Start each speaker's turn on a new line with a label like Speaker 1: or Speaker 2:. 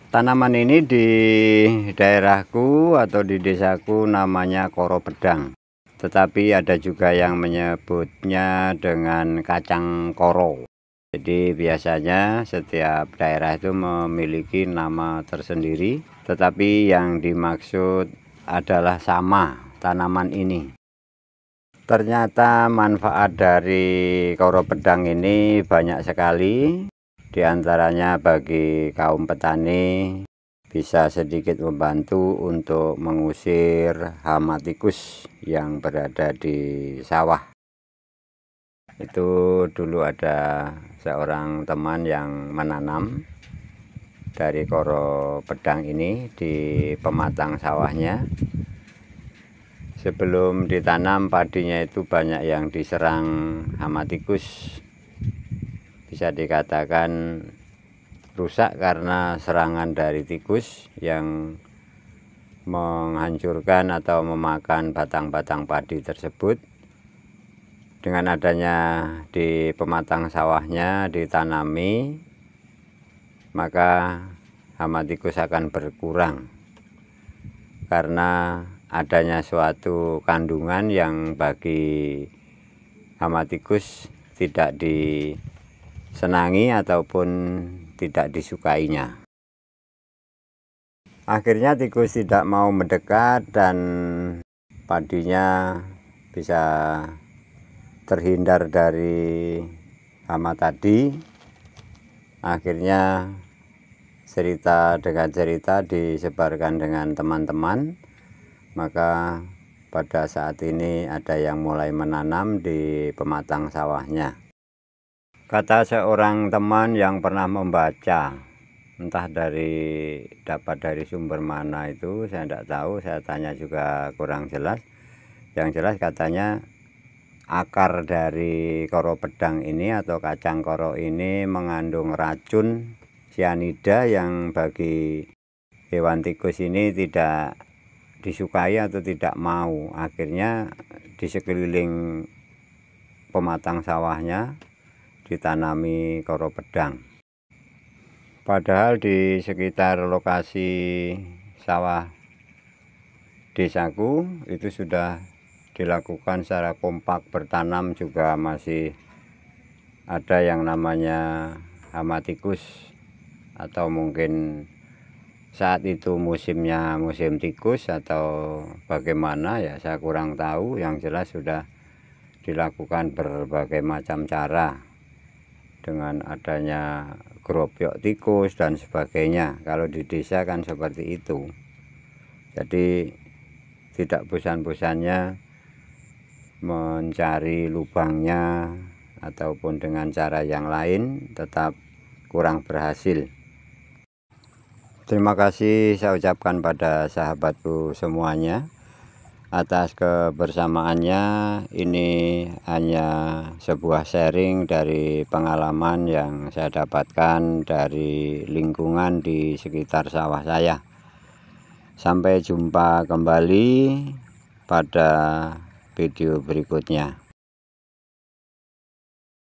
Speaker 1: Tanaman ini di daerahku atau di desaku namanya koro pedang. Tetapi ada juga yang menyebutnya dengan kacang koro. Jadi biasanya setiap daerah itu memiliki nama tersendiri, tetapi yang dimaksud adalah sama tanaman ini. Ternyata manfaat dari koro pedang ini banyak sekali. Di antaranya bagi kaum petani bisa sedikit membantu untuk mengusir hama tikus yang berada di sawah. Itu dulu ada seorang teman yang menanam dari koro pedang ini di pematang sawahnya. Sebelum ditanam padinya itu banyak yang diserang hama tikus. Bisa dikatakan rusak karena serangan dari tikus yang menghancurkan atau memakan batang-batang padi tersebut. Dengan adanya di pematang sawahnya ditanami, maka hama tikus akan berkurang karena adanya suatu kandungan yang bagi hama tikus tidak disenangi ataupun tidak disukainya. Akhirnya tikus tidak mau mendekat dan padinya bisa terhindar dari hama tadi. Akhirnya cerita dengan cerita disebarkan dengan teman-teman, maka pada saat ini ada yang mulai menanam di pematang sawahnya. Kata seorang teman yang pernah membaca, entah dapat dari sumber mana itu saya tidak tahu, saya tanya juga kurang jelas. Yang jelas katanya akar dari koro pedang ini atau kacang koro ini mengandung racun sianida yang bagi hewan tikus ini tidak disukai atau tidak mau. Akhirnya di sekeliling pematang sawahnya ditanami koro pedang. Padahal di sekitar lokasi sawah desaku itu sudah dilakukan secara kompak, bertanam juga masih ada yang namanya hama tikus, atau mungkin saat itu musimnya musim tikus atau bagaimana ya saya kurang tahu. Yang jelas sudah dilakukan berbagai macam cara dengan adanya gerobyok tikus dan sebagainya. Kalau di desa kan seperti itu. Jadi tidak bosan-bosannya mencari lubangnya ataupun dengan cara yang lain tetap kurang berhasil. Terima kasih saya ucapkan pada sahabatku semuanya atas kebersamaannya. Ini hanya sebuah sharing dari pengalaman yang saya dapatkan dari lingkungan di sekitar sawah saya. Sampai jumpa kembali pada video berikutnya.